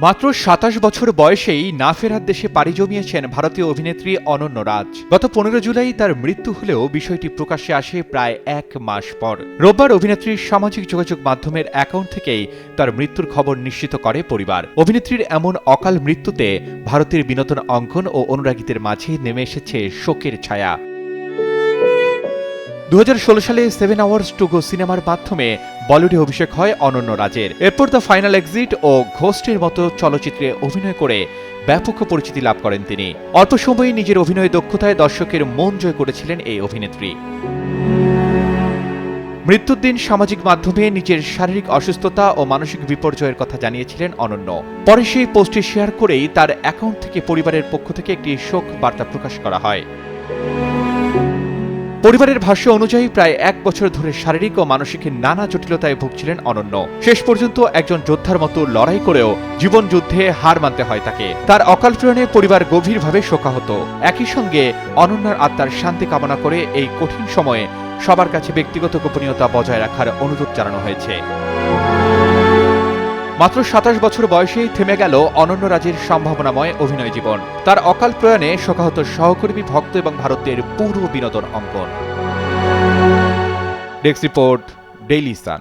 মাত্র ২৭ বছর বয়সেই না ফেরার দেশে পাড়ি জমিয়েছেন ভারতীয় অভিনেত্রী অনন্য রাজ। গত ১৫ জুলাই তার মৃত্যু হলেও বিষয়টি প্রকাশ্যে আসে প্রায় ১ মাস পর। রোববার অভিনেত্রীর সামাজিক যোগাযোগ মাধ্যমের অ্যাকাউন্ট থেকেই তার মৃত্যুর খবর নিশ্চিত করে পরিবার। অভিনেত্রীর এমন অকাল মৃত্যুতে ভারতের বিনোদন অঙ্গন ও অনুরাগীদের মাঝে নেমে এসেছে শোকের ছায়া। ২০১৬ সালে 7 আওয়ার্স টু গো সিনেমার মাধ্যমে বলিউডে অভিষেক হয় অনন্য রাজের। এরপর দ্য ফাইনাল এক্সিট ও ঘোস্টের মতো চলচ্চিত্রে অভিনয় করে ব্যাপক পরিচিতি লাভ করেন তিনি। অল্প সময়ে নিজের অভিনয় দক্ষতায় দর্শকের মন জয় করেছিলেন এই অভিনেত্রী। মৃত্যুর দিন সামাজিক মাধ্যমে নিজের শারীরিক অসুস্থতা ও মানসিক বিপর্যয়ের কথা জানিয়েছিলেন অনন্য। পরে সেই পোস্টে শেয়ার করেই তার অ্যাকাউন্ট থেকে পরিবারের পক্ষ থেকে একটি শোক বার্তা প্রকাশ করা হয়। পরিবারের ভাষ্য অনুযায়ী প্রায় ১ বছর ধরে শারীরিক ও মানসিক নানা জটিলতায় ভুগছিলেন অনন্য। শেষ পর্যন্ত একজন যোদ্ধার মতো লড়াই করেও জীবন যুদ্ধে হার মানতে হয় তাকে। তার অকাল প্রেরণে পরিবার গভীরভাবে শোকাহত। একই সঙ্গে অনন্যার আত্মার শান্তি কামনা করে এই কঠিন সময়ে সবার কাছে ব্যক্তিগত গোপনীয়তা বজায় রাখার অনুরোধ জানানো হয়েছে। মাত্র ২৭ বছর বয়সেই থেমে গেল অনন্য রাজের সম্ভাবনাময় অভিনয় জীবন। তার অকাল প্রয়াণে শোকাহত সহকর্মী, ভক্ত এবং ভারতের পুরো বিনোদন অঙ্গন। Desk report, Daily Sun.